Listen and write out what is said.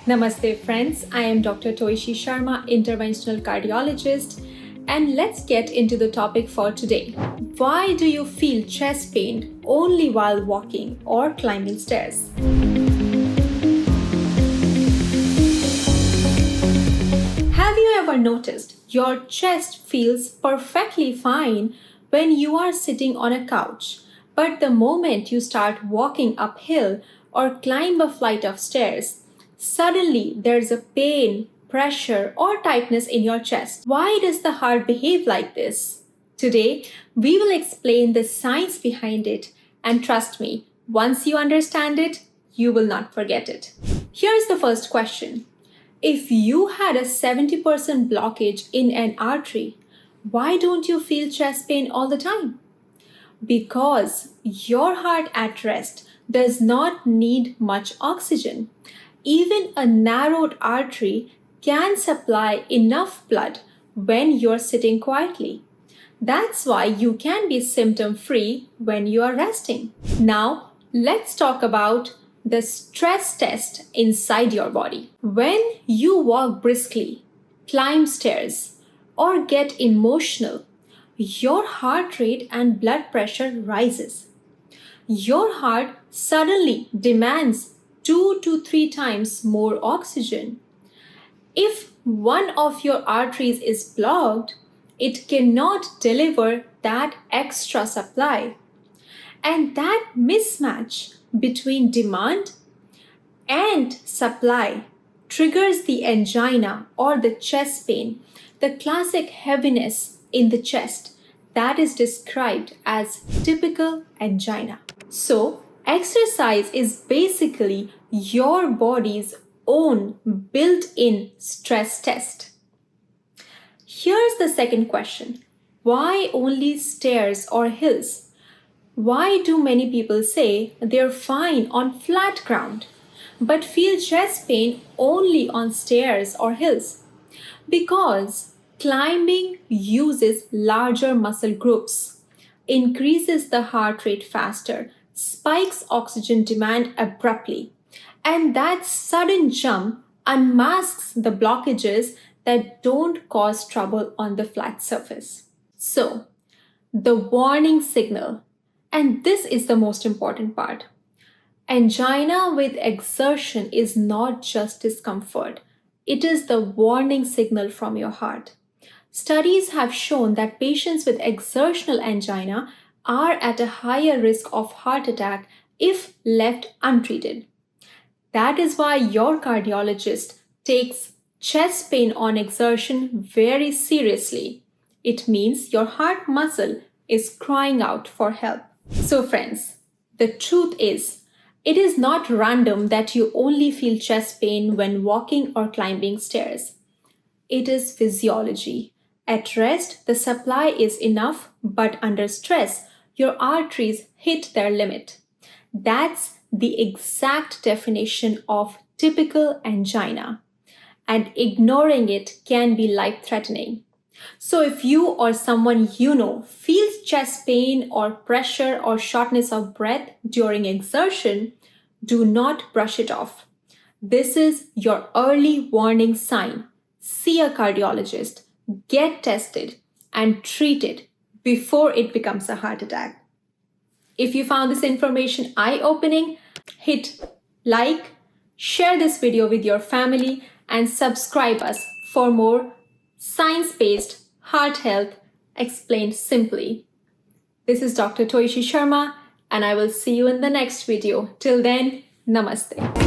Namaste friends, I am Dr. Toishi Sharma, Interventional Cardiologist, and let's get into the topic for today. Why do you feel chest pain only while walking or climbing stairs? Have you ever noticed your chest feels perfectly fine when you are sitting on a couch, but the moment you start walking uphill or climb a flight of stairs, suddenly there's a pain, pressure, or tightness in your chest? Why does the heart behave like this? Today, we will explain the science behind it, and trust me, once you understand it, you will not forget it. Here's the first question. If you had a 70% blockage in an artery, why don't you feel chest pain all the time? Because your heart at rest does not need much oxygen. Even a narrowed artery can supply enough blood when you're sitting quietly. That's why you can be symptom-free when you are resting. Now, let's talk about the stress test inside your body. When you walk briskly, climb stairs, or get emotional, your heart rate and blood pressure rises. Your heart suddenly demands 2 to 3 times more oxygen. If one of your arteries is blocked, it cannot deliver that extra supply. And that mismatch between demand and supply triggers the angina or the chest pain, the classic heaviness in the chest that is described as typical angina. So, exercise is basically your body's own built-in stress test. Here's the second question. Why only stairs or hills? Why do many people say they're fine on flat ground, but feel chest pain only on stairs or hills? Because climbing uses larger muscle groups, increases the heart rate faster, spikes oxygen demand abruptly, and that sudden jump unmasks the blockages that don't cause trouble on the flat surface. So, the warning signal, and this is the most important part. Angina with exertion is not just discomfort, it is the warning signal from your heart. Studies have shown that patients with exertional angina are at a higher risk of heart attack if left untreated. That is why your cardiologist takes chest pain on exertion very seriously. It means your heart muscle is crying out for help. So friends, the truth is, it is not random that you only feel chest pain when walking or climbing stairs. It is physiology. At rest, the supply is enough, but under stress, your arteries hit their limit. That's the exact definition of typical angina, and ignoring it can be life-threatening. So if you or someone you know feels chest pain or pressure or shortness of breath during exertion, do not brush it off. This is your early warning sign. See a cardiologist, get tested, and treat it before it becomes a heart attack. If you found this information eye-opening, hit like, share this video with your family, and subscribe us for more science-based heart health explained simply. This is Dr. Toishi Sharma, and I will see you in the next video. Till then, namaste.